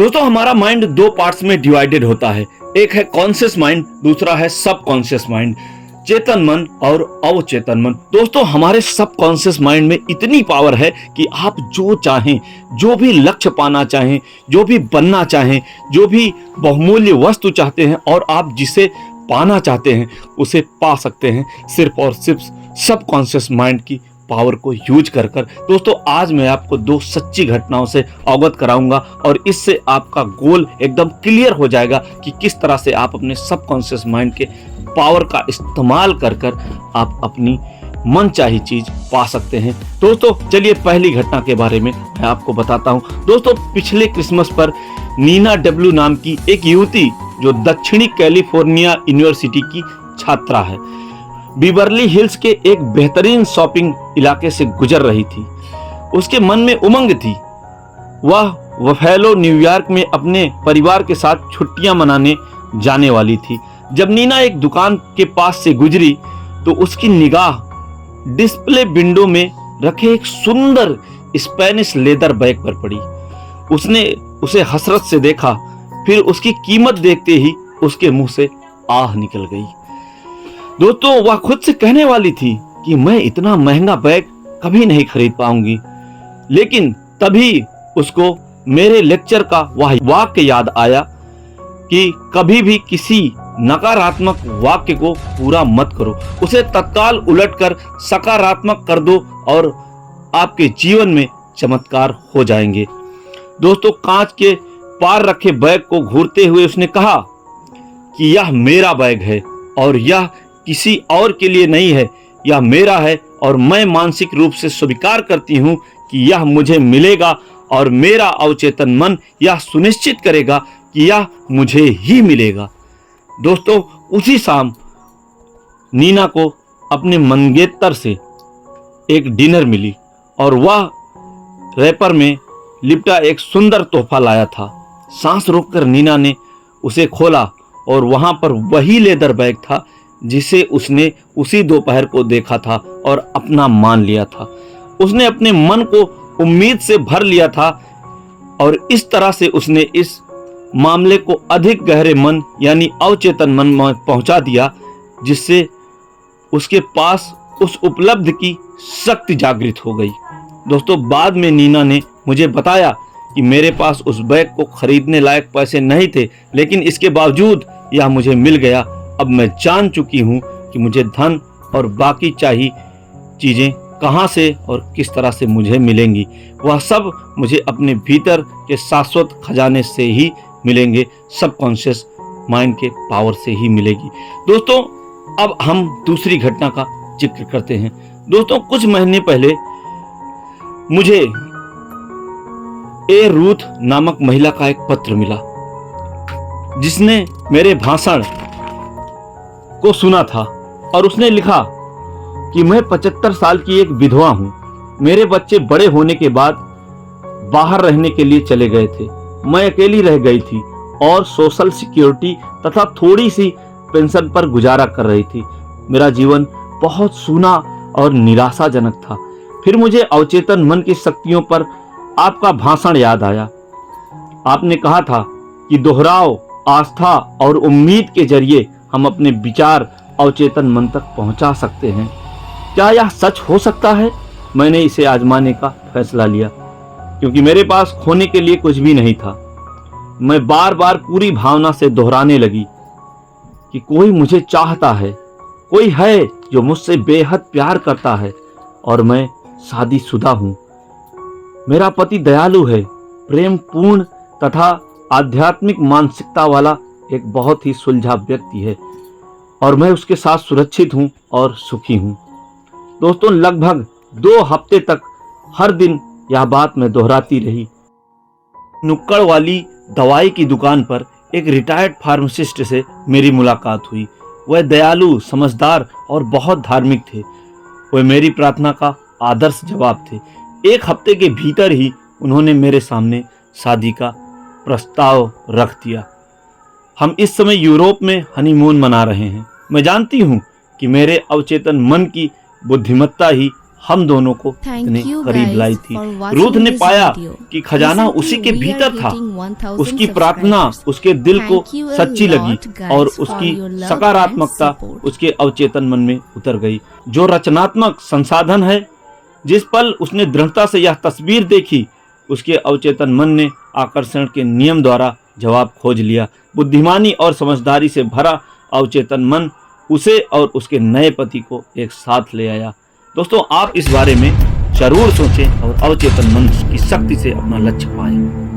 दोस्तों हमारा माइंड दो पार्ट्स में डिवाइडेड होता है। एक है कॉन्शियस माइंड, दूसरा है सब कॉन्शियस माइंड, चेतन मन और अवचेतन मन। दोस्तों हमारे सब कॉन्शियस माइंड में इतनी पावर है कि आप जो चाहें, जो भी लक्ष्य पाना चाहें, जो भी बनना चाहें, जो भी बहुमूल्य वस्तु चाहते हैं और आप जिसे पाना चाहते हैं उसे पा सकते हैं, सिर्फ और सिर्फ सब कॉन्शियस माइंड की पावर को यूज कर। दोस्तों आज मैं आपको दो सच्ची घटनाओं से अवगत कराऊंगा और इससे आपका गोल एकदम क्लियर हो जाएगा कि किस तरह से आप अपने सबकॉन्शियस माइंड के पावर का इस्तेमाल कर आप अपनी मनचाही चीज पा सकते हैं। दोस्तों चलिए पहली घटना के बारे में मैं आपको बताता हूं। दोस्तों पिछले क्रिसमस पर नीना डब्ल्यू नाम की एक युवती जो दक्षिणी कैलिफोर्निया यूनिवर्सिटी की छात्रा है, बीवर्ली हिल्स के एक बेहतरीन शॉपिंग इलाके से गुजर रही थी। उसके मन में उमंग थी। वह बफेलो न्यूयॉर्क में अपने परिवार के साथ छुट्टियां मनाने जाने वाली थी। जब नीना एक दुकान के पास से गुजरी तो उसकी निगाह डिस्प्ले विंडो में रखे एक सुंदर स्पेनिश लेदर बैग पर पड़ी। उसने उसे हसरत से देखा, फिर उसकी कीमत देखते ही उसके मुंह से आह निकल गई। दोस्तों वह खुद से कहने वाली थी कि मैं इतना महंगा बैग कभी नहीं खरीद पाऊंगी, लेकिन तभी उसको मेरे लेक्चर का वह वाक्य याद आया कि कभी भी किसी नकारात्मक वाक्य को पूरा मत करो, उसे तत्काल उलटकर सकारात्मक कर दो और आपके जीवन में चमत्कार हो जाएंगे। दोस्तों कांच के पार रखे बैग को घूरते हुए उसने कहा कि यह मेरा बैग है और यह किसी और के लिए नहीं है, यह मेरा है और मैं मानसिक रूप से स्वीकार करती हूं कि यह मुझे मिलेगा और मेरा अवचेतन मन यह सुनिश्चित करेगा कि यह मुझे ही मिलेगा। दोस्तों उसी शाम नीना को अपने मंगेतर से एक डिनर मिली और वह रैपर में लिपटा एक सुंदर तोहफा लाया था। सांस रोककर नीना ने उसे खोला और वहां पर वही लेदर बैग था जिसे उसने उसी दोपहर को देखा था और अपना मान लिया था। उसने अपने मन को उम्मीद से भर लिया था और इस तरह से उसने इस मामले को अधिक गहरे मन यानी अवचेतन मन में पहुंचा दिया, जिससे उसके पास उस उपलब्धि की शक्ति जागृत हो गई। दोस्तों बाद में नीना ने मुझे बताया कि मेरे पास उस बैग को खरीदने लायक पैसे नहीं थे, लेकिन इसके बावजूद यह मुझे मिल गया। अब मैं जान चुकी हूँ कि मुझे धन और बाकी चाहिए चीज़ें कहाँ से और किस तरह से मुझे मिलेंगी। वह सब मुझे अपने भीतर के शाश्वत खजाने से ही मिलेंगे, सबकॉन्शियस माइंड के पावर से ही मिलेगी। दोस्तों अब हम दूसरी घटना का जिक्र करते हैं। दोस्तों कुछ महीने पहले मुझे ए रूथ नामक महिला का एक पत्र मिला, जिसने मेरे भाषण को सुना था और उसने लिखा कि मैं 75 साल की एक विधवा हूं। मेरे बच्चे बड़े होने के बाद बाहर रहने के लिए चले गए थे। मैं अकेली रह गई थी और सोशल सिक्योरिटी तथा थोड़ी सी पेंशन पर गुजारा कर रही थी। मेरा जीवन बहुत सूना और निराशाजनक था। फिर मुझे अवचेतन मन की शक्तियों पर आपका भाषण याद आया। आपने कहा था कि दोहराव, आस्था और उम्मीद के जरिए हम अपने विचार अवचेतन मन तक पहुंचा सकते हैं। क्या यह सच हो सकता है? मैंने इसे आजमाने का फैसला लिया, क्योंकि मेरे पास खोने के लिए कुछ भी नहीं था। मैं बार बार पूरी भावना से दोहराने लगी कि कोई मुझे चाहता है, कोई है जो मुझसे बेहद प्यार करता है और मैं शादीशुदा हूँ। मेरा पति दयालु है, प्रेम पूर्ण तथा आध्यात्मिक मानसिकता वाला एक बहुत ही सुलझा व्यक्ति है और मैं उसके साथ सुरक्षित हूँ और सुखी हूँ। दोस्तों लगभग 2 हफ्ते तक हर दिन यह बात मैं दोहराती रही। नुक्कड़ वाली दवाई की दुकान पर एक रिटायर्ड फार्मासिस्ट से मेरी मुलाकात हुई। वह दयालु, समझदार और बहुत धार्मिक थे। वह मेरी प्रार्थना का आदर्श जवाब थे। 1 हफ्ते के भीतर ही उन्होंने मेरे सामने शादी का प्रस्ताव रख दिया। हम इस समय यूरोप में हनीमून मना रहे हैं। मैं जानती हूँ कि मेरे अवचेतन मन की बुद्धिमत्ता ही हम दोनों को इतने करीब लाई थी। रूथ ने पाया कि खजाना उसी के भीतर था। उसकी प्रार्थना उसके दिल को सच्ची लगी और उसकी सकारात्मकता उसके अवचेतन मन में उतर गई। जो रचनात्मक संसाधन है, जिस पल उसने दृढ़ता से यह तस्वीर देखी, उसके अवचेतन मन ने आकर्षण के नियम द्वारा जवाब खोज लिया। बुद्धिमानी और समझदारी से भरा अवचेतन मन उसे और उसके नए पति को एक साथ ले आया। दोस्तों, आप इस बारे में जरूर सोचें और अवचेतन मन की शक्ति से अपना लक्ष्य पाएं।